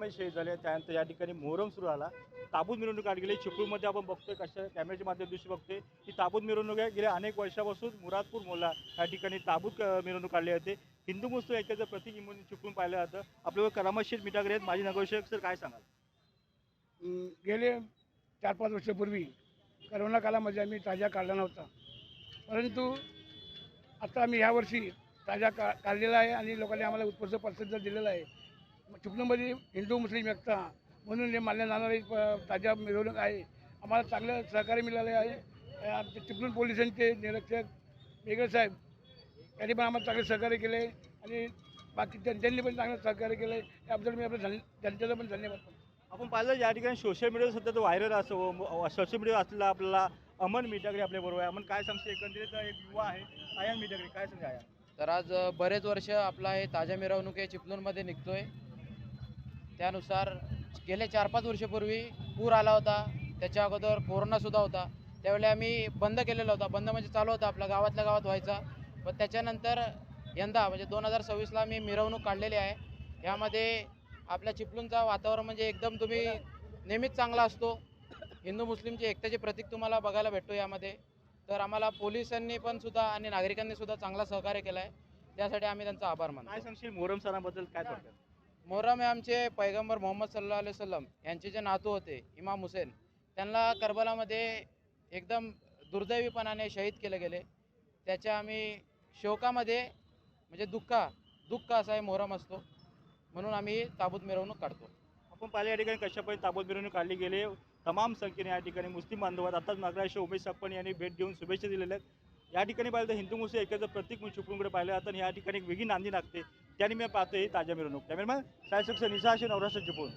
जवानमध्ये शहीद झाले. त्यानंतर या ठिकाणी मोहरम सुरू झाला. ताबूत मिरवणूक काढली गेली. चिपळूणमध्ये आपण बघतोय कशा कॅमेऱ्याच्या माध्यमातून बघतोय की ताबूत मिरवणूक आहे. गेल्या अनेक वर्षापासून मुरादपूर मोहल्ला या ठिकाणी ताबूत मिरवणूक काढली जाते. हिंदू मुस्लिम ऐक्याचं प्रतीक म्हणून चिपळूण पाहिलं जातं. आपल्यावर करामत शेठ मिठागरे आहेत, माजी नगरसेवक. सर, काय सांगाल? गेले 4-5 वर्षापूर्वी करोना काळामध्ये आम्ही ताजा काढला नव्हता, परंतु आता आम्ही यावर्षी ताजा काढलेला आहे आणि लोकांनी आम्हाला उत्कृष्ट प्रतिसाद दिलेला आहे. चिपळूणमध्ये हिंदू मुस्लिम एकता म्हणून हे मानल्या जाणारी ताजा मिरवणूक आहे. आम्हाला चांगलं सहकार्य मिळाले आहे. आमचे चिपळूण पोलिसांचे निरीक्षक वेगळे साहेब त्यांनी पण आम्हाला चांगले सहकार्य केले आणि बाकी त्यांनी पण चांगलं सहकार्य केलं आहे. त्याबद्दल मी आपल्या जनतेचा पण धन्यवाद करतो. आपण पाहिलं या ठिकाणी सोशल मीडियावर सध्या तो व्हायरल असो, सोशल मीडियावर असलेला आपल्याला अमन मिठागरे आपल्याबरोबर आहे. अमन, काय सांगते? एकंदरीत एक युवा आहे आयान मिठागरे, काय सांगते आयान? तर आज बरेच वर्ष आपला हे ताज्या मिरवणूक हे चिपळूणमध्ये निघतोय. त्यानुसार गेले 4-5 वर्षापूर्वी पूर आला होता. त्याच्या अगोदर कोरोनासुद्धा होता. त्यावेळी आम्ही बंद केलेला होता. बंद म्हणजे चालू होता, आपल्या गावातल्या गावात व्हायचा. पण त्याच्यानंतर यंदा म्हणजे 2026ला मी मिरवणूक काढलेली आहे. यामध्ये आपल्या चिपळूणचा वातावरण म्हणजे एकदम तुम्ही नेहमीच चांगला असतो. हिंदू मुस्लिमची एकतेचे प्रतीक तुम्हाला बघायला भेटतो यामध्ये. तर आम्हाला पोलिसांनी पण सुद्धा आणि नागरिकांनी सुद्धा चांगला सहकार्य केला आहे. त्यासाठी आम्ही त्यांचा आभार मानतो. काय सांगशील मोहरम सणाबद्दल? काय थोडक्यात? मोहरम हे आमचे पैगंबर मोहम्मद सल्लल्लाहु अलैहि वसल्लम यांचे जे नातू होते इमाम हुसेन, त्यांना करबलामध्ये एकदम दुर्दैवीपणाने शहीद केले गेले. त्याच्या आम्ही शोकामध्ये म्हणजे दुःख असा हे मोहरम असतो, म्हणून आम्ही ताबूत मिरवणूक काढतो. आपण पाहिलं या ठिकाणी कशापर्यंत ताबूत मिरवणूक काढली गेली. तमाम संख्येने या ठिकाणी मुस्लिम बांधवात आताच नगराध्यक्ष उमेश सापण यांनी भेट देऊन शुभेच्छा दिलेल्या आहेत. या ठिकाणी पाहिलं तर हिंदू मुस्लिम ऐक्याचं प्रतीक म्हणून चिपळूणकडे पाहिलं जातं आणि या ठिकाणी एक वेगळी नांदी लागते. त्याने मी पाहतोय ताज्या मिरवणूक. कॅमेरामॅन सायसक्ष निसाशी नवराष्ट्र चिपळूण.